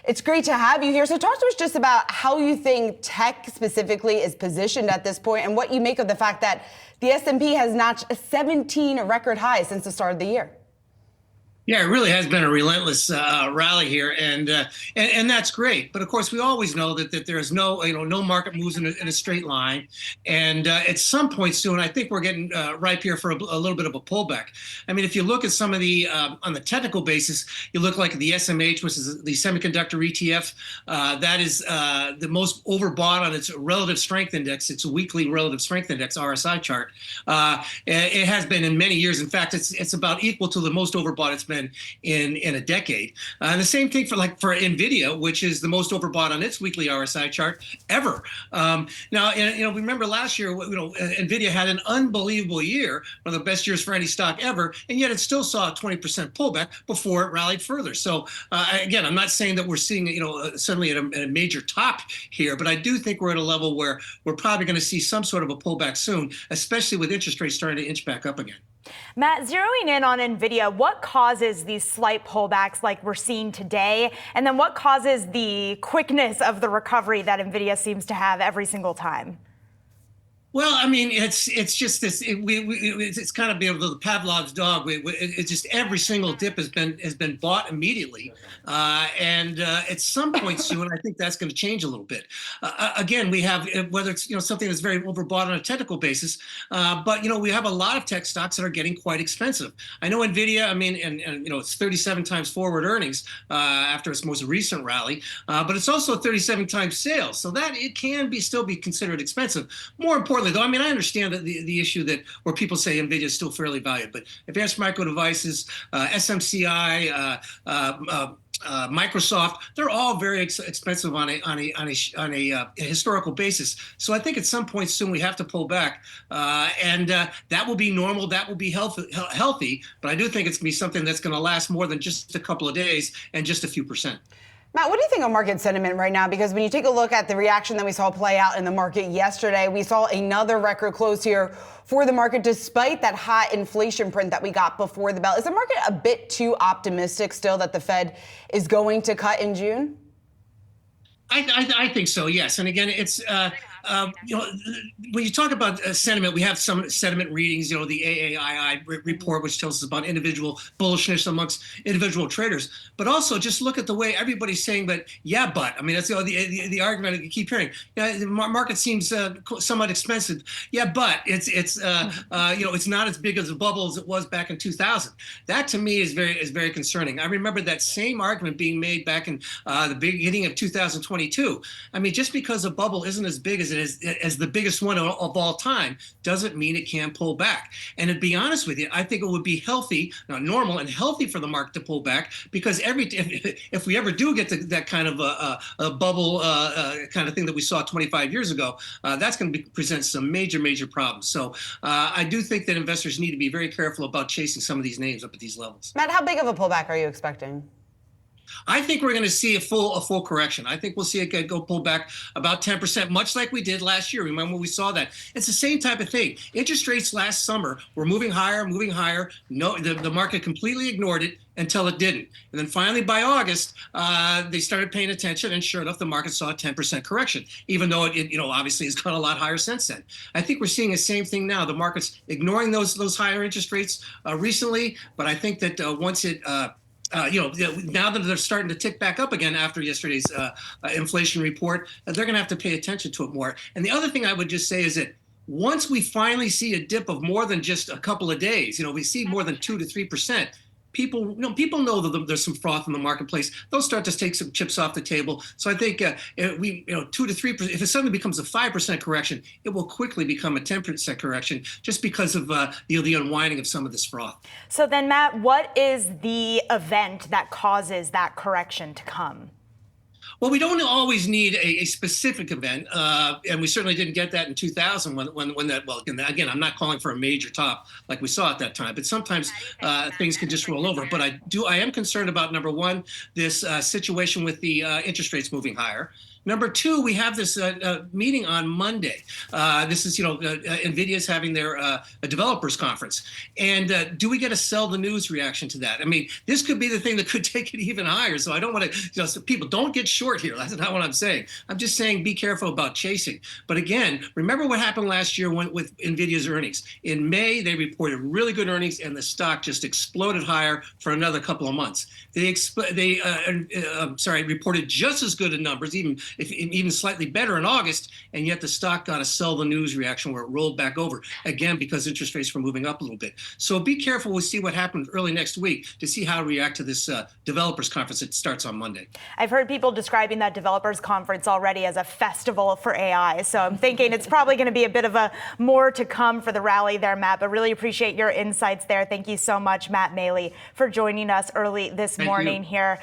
It's great to have you here. So talk to us just about how you think tech specifically is positioned at this point and what you make of the fact that the S&P has notched 17 record highs since the start of the year. Yeah, it really has been a relentless rally here, and that's great. But of course, we always know that there is no market moves in a straight line, and at some point soon, I think we're getting ripe here for a little bit of a pullback. I mean, if you look at some of the on the technical basis, you look like the SMH, which is the semiconductor ETF, that is the most overbought on its relative strength index. Its weekly relative strength index (RSI) chart. It has been in many years. In fact, it's about equal to the most overbought it's been in a decade. And the same thing for Nvidia, which is the most overbought on its weekly RSI chart ever. Now, remember last year, Nvidia had an unbelievable year, one of the best years for any stock ever, and yet it still saw a 20% pullback before it rallied further. So again, I'm not saying that we're seeing suddenly at a major top here, but I do think we're at a level where we're probably going to see some sort of a pullback soon, especially with interest rates starting to inch back up again. Matt, zeroing in on Nvidia, what causes these slight pullbacks like we're seeing today? And then what causes the quickness of the recovery that Nvidia seems to have every single time? Well, I mean, it's just this. It's kind of the Pavlov's dog. It's just every single dip has been bought immediately, and at some point soon, I think that's going to change a little bit. Again, we have whether it's something that's very overbought on a technical basis, but we have a lot of tech stocks that are getting quite expensive. I know Nvidia. I mean, and it's 37 times forward earnings after its most recent rally, but it's also 37 times sales, so that it can still be considered expensive. More importantly, though, I mean, I understand that the issue that where people say Nvidia is still fairly valued, but Advanced Micro Devices, SMCI, Microsoft, they're all very expensive on a historical basis. So I think at some point soon we have to pull back, and that will be normal. That will be healthy. But I do think it's going to be something that's going to last more than just a couple of days and just a few percent. Matt, what do you think of market sentiment right now? Because when you take a look at the reaction that we saw play out in the market yesterday, we saw another record close here for the market despite that high inflation print that we got before the bell. Is the market a bit too optimistic still that the Fed is going to cut in June? I think so, yes. And again, it's when you talk about sentiment, we have some sentiment readings. The AAII report, which tells us about individual bullishness amongst individual traders. But also, just look at the way everybody's saying that. Yeah, but I mean, that's the argument that you keep hearing. The market seems somewhat expensive. Yeah, but it's not as big as a bubble as it was back in 2000. That to me is very concerning. I remember that same argument being made back in the beginning of 2022. I mean, just because a bubble isn't as big as it is as the biggest one of all time doesn't mean it can't pull back. And to be honest with you, I think it would be healthy, normal and healthy for the market to pull back, because if we ever do get to that kind of a bubble kind of thing that we saw 25 years ago, that's going to present some major problems. So I do think that investors need to be very careful about chasing some of these names up at these levels. Matt, how big of a pullback are you expecting? I think we're going to see a full correction. I think we'll see it go pull back about 10%, much like we did last year. Remember when we saw that? It's the same type of thing. Interest rates last summer were moving higher. No, the market completely ignored it until it didn't. And then finally by August, they started paying attention, and sure enough, the market saw a 10% correction, even though it obviously has gone a lot higher since then. I think we're seeing the same thing now. The market's ignoring those higher interest rates recently, but I think that once it now that they're starting to tick back up again after yesterday's inflation report, they're going to have to pay attention to it more. And the other thing I would just say is that once we finally see a dip of more than just a couple of days, we see more than 2 to 3%. People know that there's some froth in the marketplace. They'll start to take some chips off the table. So I think 2 to 3%. If it suddenly becomes a 5% correction, it will quickly become a 10% correction, just because of the unwinding of some of this froth. So then, Matt, what is the event that causes that correction to come? Well, we don't always need a specific event, and we certainly didn't get that in 2000 when that. Well, again, I'm not calling for a major top like we saw at that time, but sometimes things can just roll over. But I am concerned about, number one, this situation with the interest rates moving higher. Number two, we have this meeting on Monday. This is, NVIDIA's having their developers conference. And do we get a sell the news reaction to that? I mean, this could be the thing that could take it even higher. So I don't want to, so people don't get short here. That's not what I'm saying. I'm just saying be careful about chasing. But again, remember what happened last year with NVIDIA's earnings. In May, they reported really good earnings and the stock just exploded higher for another couple of months. They reported just as good in numbers, even slightly better in August, and yet the stock got a sell the news reaction where it rolled back over, again, because interest rates were moving up a little bit. So be careful. We'll see what happens early next week to see how to react to this developers conference that starts on Monday. I've heard people describing that developers conference already as a festival for AI. So I'm thinking it's probably going to be a bit of a more to come for the rally there, Matt, but really appreciate your insights there. Thank you so much, Matt Maley, for joining us early this morning here.